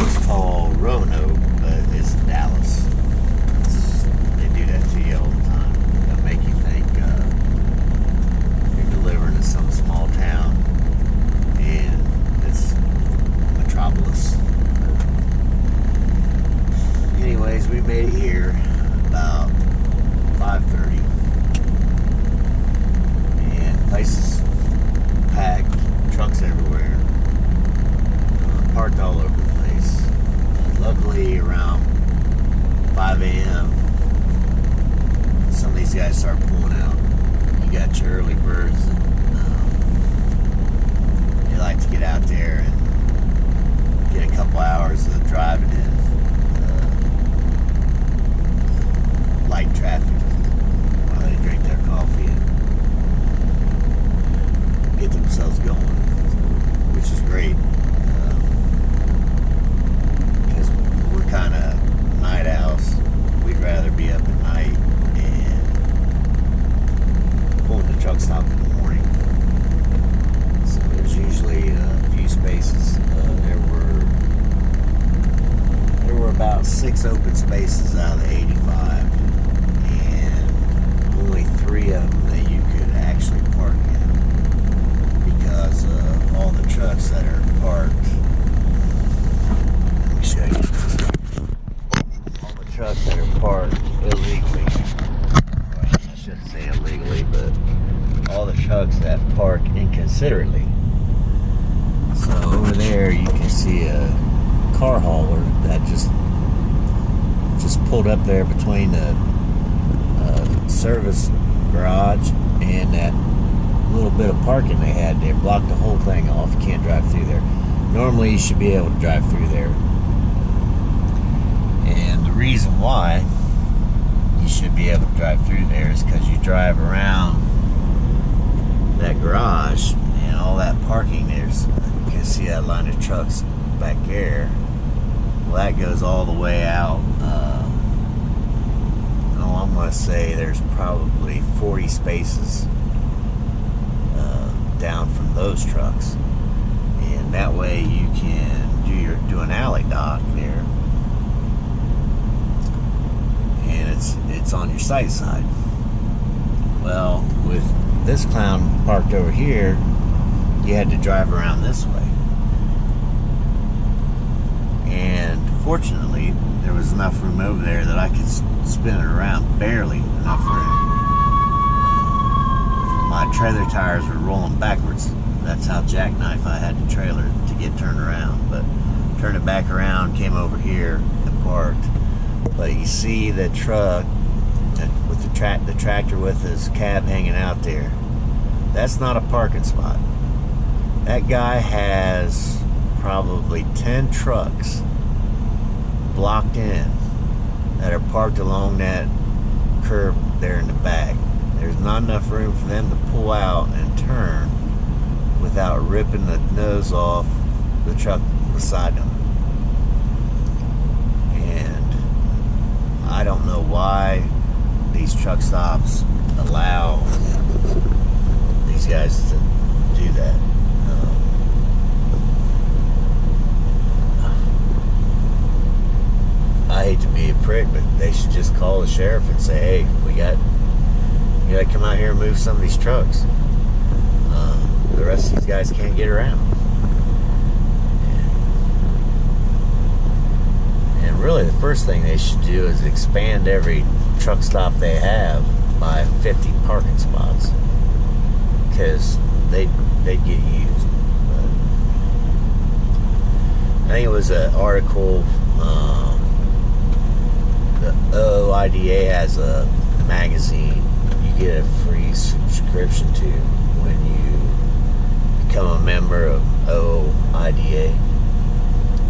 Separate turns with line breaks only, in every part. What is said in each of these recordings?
It's called Roanoke, but it's Dallas. They do that to you all the time. They'll make you think you're delivering to some small town, and it's Metropolis. Anyways, we made it here about 5:30, and the place is packed, trucks everywhere, parked all over the place. Luckily, around 5 a.m., some of these guys start pulling out. You got your early birds that they like to get out there and get a couple hours of driving in light traffic while they drink their coffee and get themselves going, which is great, because we're kind of night owls. We'd rather be up at night and pulling the truck stop in the morning. So there's usually a few spaces. There were about 6 open spaces out of the 85. Only 3 of them that you could actually park in, because all the trucks that are parked, let me show you, all the trucks that are parked illegally, well, I shouldn't say illegally, but all the trucks that park inconsiderately. So over there you can see a car hauler that just pulled up there between the service garage and that little bit of parking they had there. Blocked the whole thing off. You can't drive through there. Normally you should be able to drive through there, and the reason why you should be able to drive through there is because you drive around that garage and all that parking. There's, you can see that line of trucks back there. Well, that goes all the way out. I'm going to say there's probably 40 spaces down from those trucks, and that way you can do an alley dock there, and it's on your sight side. Well, with this clown parked over here, you had to drive around this way, and fortunately there was enough room over there that I could spin it around, barely enough room. My trailer tires were rolling backwards. That's how jackknife I had the trailer to get turned around. But turned it back around, came over here and parked. But you see the truck with the tractor with his cab hanging out there. That's not a parking spot. That guy has probably 10 trucks blocked in that are parked along that curb there in the back. There's not enough room for them to pull out and turn without ripping the nose off the truck beside them. And I don't know why these truck stops allow these guys to do that. I hate to be a prick, but they should just call the sheriff and say, hey, you gotta come out here and move some of these trucks. The rest of these guys can't get around. And really the first thing they should do is expand every truck stop they have by 50 parking spots, because they'd get used. But I think it was an article. The OIDA has a magazine you get a free subscription to when you become a member of OIDA,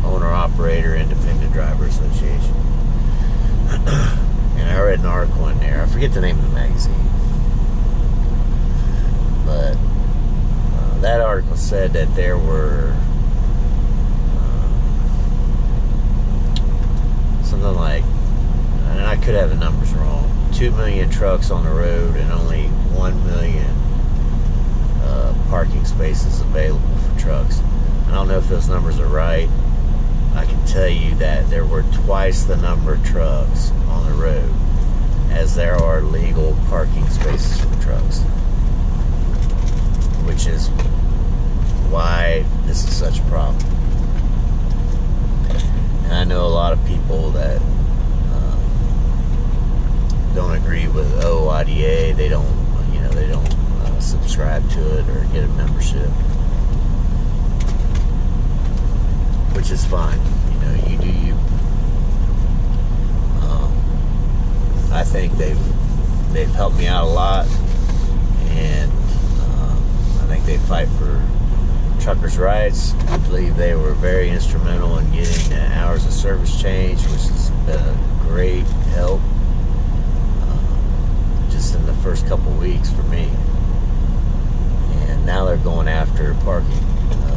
Owner Operator Independent Driver Association. And I read an article in there. I forget the name of the magazine, but that article said that there were something like, and I could have the numbers wrong, 2 million trucks on the road and only 1 million parking spaces available for trucks. I don't know if those numbers are right. I can tell tell you that there were twice the number of trucks on the road as there are legal parking spaces for trucks, which is why this is such a problem. And I know a lot of people that don't agree with OIDA. They don't, subscribe to it or get a membership, which is fine. You do you. I think they've helped me out a lot, and I think they fight for truckers' rights. I believe they were very instrumental in getting hours of service changed, which has been a great help just in the first couple weeks for me. And now they're going after parking,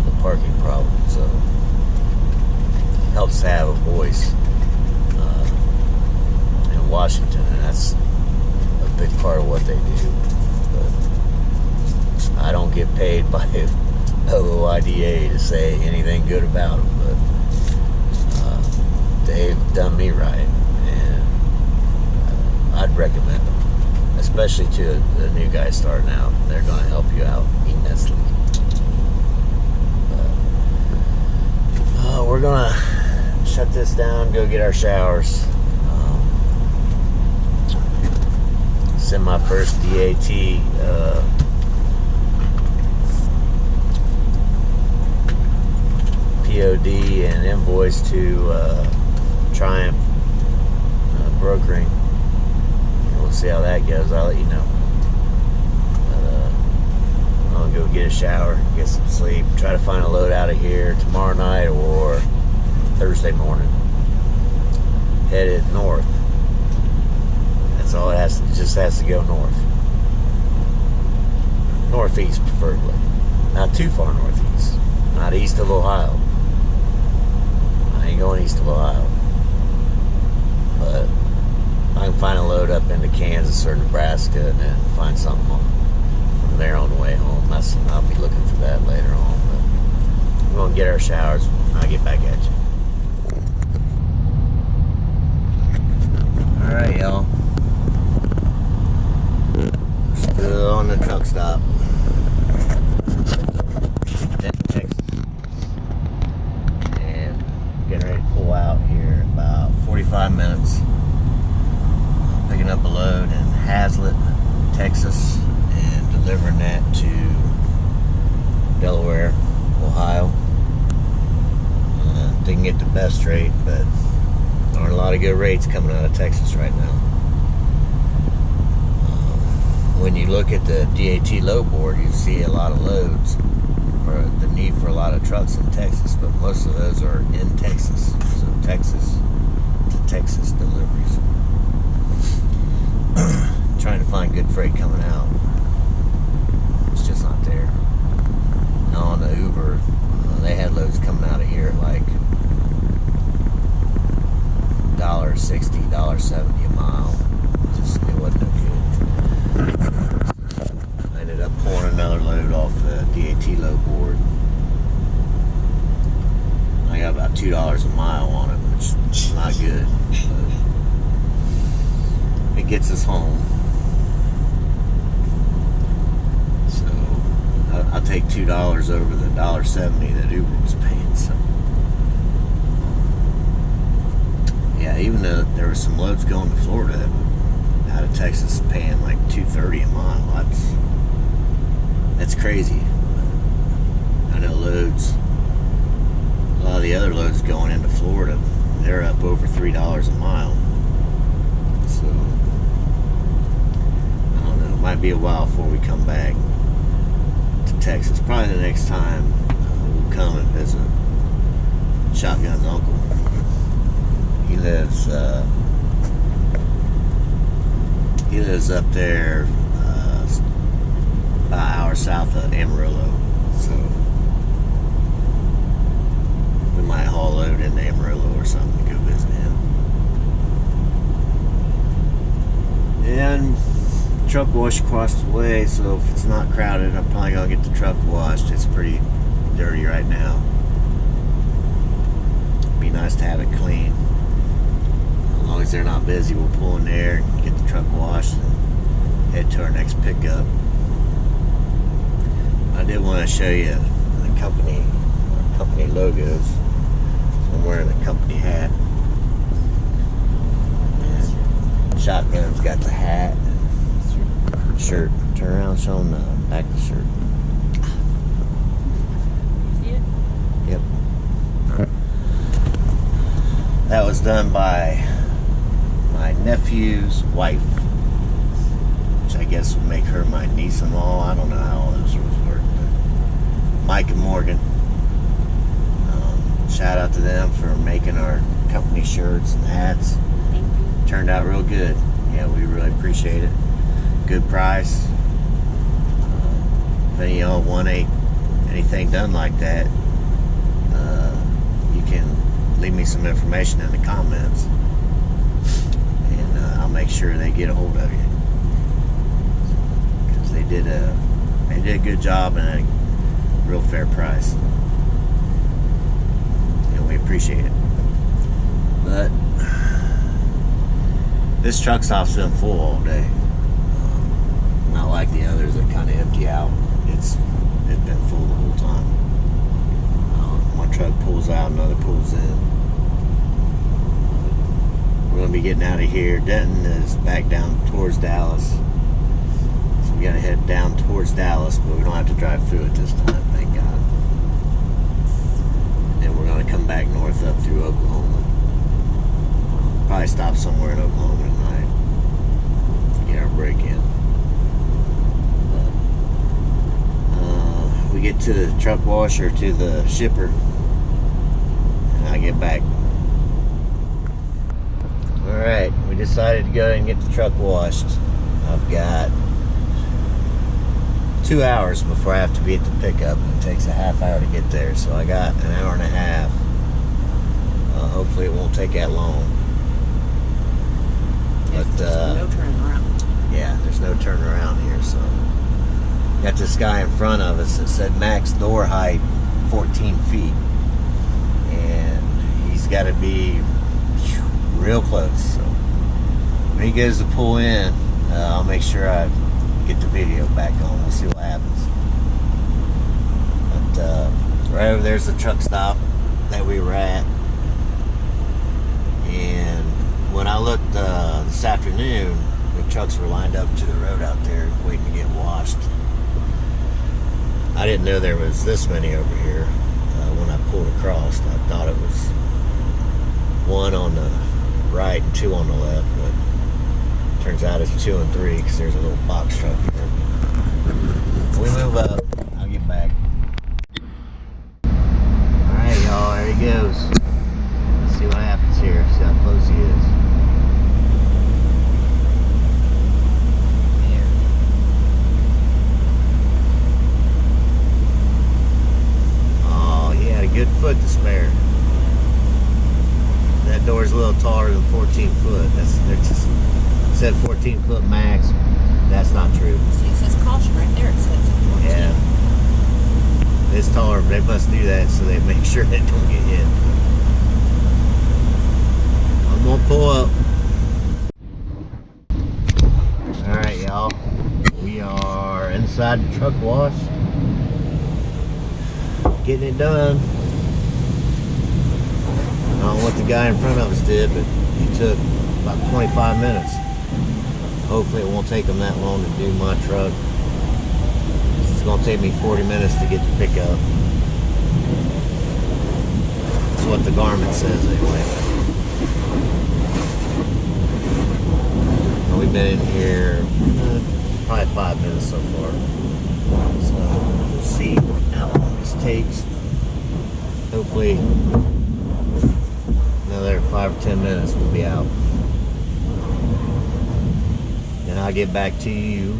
the parking problem. So it helps to have a voice in Washington, and that's a big part of what they do. But I don't get paid by OIDA to say anything good about them, but they've done me right, and I'd recommend them, especially to the new guys starting out. They're going to help you out immensely. We're going to shut this down, go get our showers, send my first DAT POD and invoice to Triumph Brokering. We'll see how that goes. I'll let you know. But, I'll go get a shower, get some sleep, try to find a load out of here tomorrow night or Thursday morning. Headed north. That's all it has to. It just has to go north. Northeast, preferably. Not too far northeast. Not east of Ohio. I ain't going east of Ohio. But I can find a load up into Kansas or Nebraska and then find something from there on the way home. I'll be looking for that later on. But we're going to get our showers. I'll get back at you. Alright, y'all. Still on the truck stop. Texas. And getting ready to pull out here in about 45 minutes. Picking up a load in Hazlet, Texas, and delivering that to Delaware, Ohio. Didn't get the best rate, but there aren't a lot of good rates coming out of Texas right now. When you look at the DAT load board, you see a lot of loads, or the need for a lot of trucks in Texas, but most of those are in Texas. So Texas to Texas deliveries. Trying to find good freight coming out. It's just not there. Now on the Uber, they had loads coming out of here at like $1.60, $1.70 a mile. Just, it wasn't no good. I ended up pulling another load off the DAT load board. I got about $2 a mile on it, which is not good. But it gets us home. So I'll take $2 over the $1.70 that Uber was paying. So yeah, even though there were some loads going to Florida out of Texas paying like $2.30 a mile, that's crazy. I know loads, a lot of the other loads going into Florida, they're up over $3 a mile. So I don't know, it might be a while before we come back to Texas. Probably the next time we'll come and visit Shotgun's uncle. He lives up there about an hour south of Amarillo, so we might haul a load into Amarillo or something to go visit him. And truck wash across the way, so if it's not crowded, I'm probably gonna get the truck washed. It's pretty dirty right now. Be nice to have it clean. As long as they're not busy, we'll pull in there, get the truck washed, and head to our next pickup. I did want to show you the company logos. I'm wearing a company hat. And Shotgun's got the hat, shirt. Turn around, show them the back of the shirt.
See it?
Yep. That was done by my nephew's wife, which I guess would make her my niece-in-law. I don't know how all those rules work. But Mike and Morgan, shout out to them for making our company shirts and hats.
Thank you.
Turned out real good. Yeah, we really appreciate it. Good price. If any of y'all want anything done like that, you can leave me some information in the comments, and I'll make sure they get a hold of you, because they did a good job and a real fair price, and we appreciate it. But this truck stop's been full all day. Not like the others that kind of empty out. It's been full the whole time. One truck pulls out, another pulls in. We're going to be getting out of here. Denton is back down towards Dallas. So we got to head down towards Dallas, but we don't have to drive through it this time, thank God. And then we're going to come back north up through Oklahoma. Probably stop somewhere in Oklahoma tonight to get our break in. We get to the truck wash or to the shipper, and I get back. Alright, we decided to go and get the truck washed. I've got 2 hours before I have to be at the pickup. It takes a half hour to get there, so I got an hour and a half. Hopefully it won't take that long. But
no turning around.
Yeah, there's no turning around here, so got this guy in front of us that said max door height 14 feet, and he's got to be real close. So when he goes to pull in, I'll make sure I get the video back on. We'll see what happens. But right over there's the truck stop that we were at, and when I looked this afternoon, the trucks were lined up to the road out there waiting to get washed. I didn't know there was this many over here when I pulled across. I thought it was one on the right and two on the left, but turns out it's 2 and 3 because there's a little box truck here. We move up, I'll get back. Alright y'all, there he goes. Let's see what happens here, see how close he is. Good foot to spare. That door's a little taller than 14 foot. They're just said 14 foot max. That's not true.
See, it says caution right there. It says 14.
Yeah. It's taller. They must do that so they make sure they don't get hit. I'm gonna pull up. Alright y'all. We are inside the truck wash. Getting it done. I don't know what the guy in front of us did, but he took about 25 minutes. Hopefully it won't take him that long to do my truck. It's going to take me 40 minutes to get the pickup. That's what the garment says anyway. We've been in here probably 5 minutes so far. So we'll see how long this takes. Hopefully another 5 or 10 minutes we'll be out. And I'll get back to you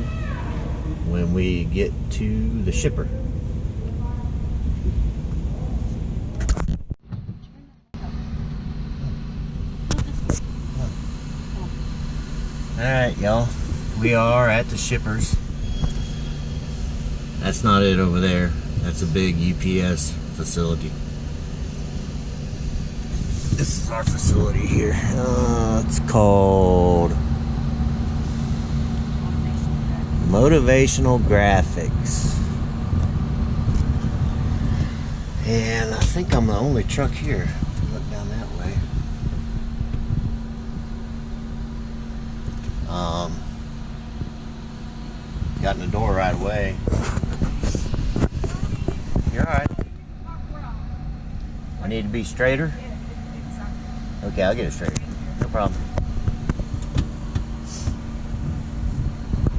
when we get to the shipper. Alright y'all, we are at the shippers. That's not it over there. That's a big UPS facility. This is our facility here. It's called Motivational Graphics. And I think I'm the only truck here. If you look down that way. Got in the door right away. You're alright. I need to be straighter? Okay, I'll get it straight. No problem.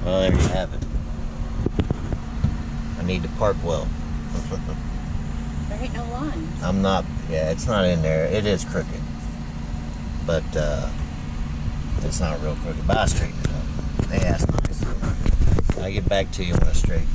Well, there you have it. I need to park well.
There ain't no lines.
I'm not, yeah, it's not in there. It is crooked. But, it's not real crooked. But I straighten it up. Hey, that's nice. I'll get back to you when it's straight.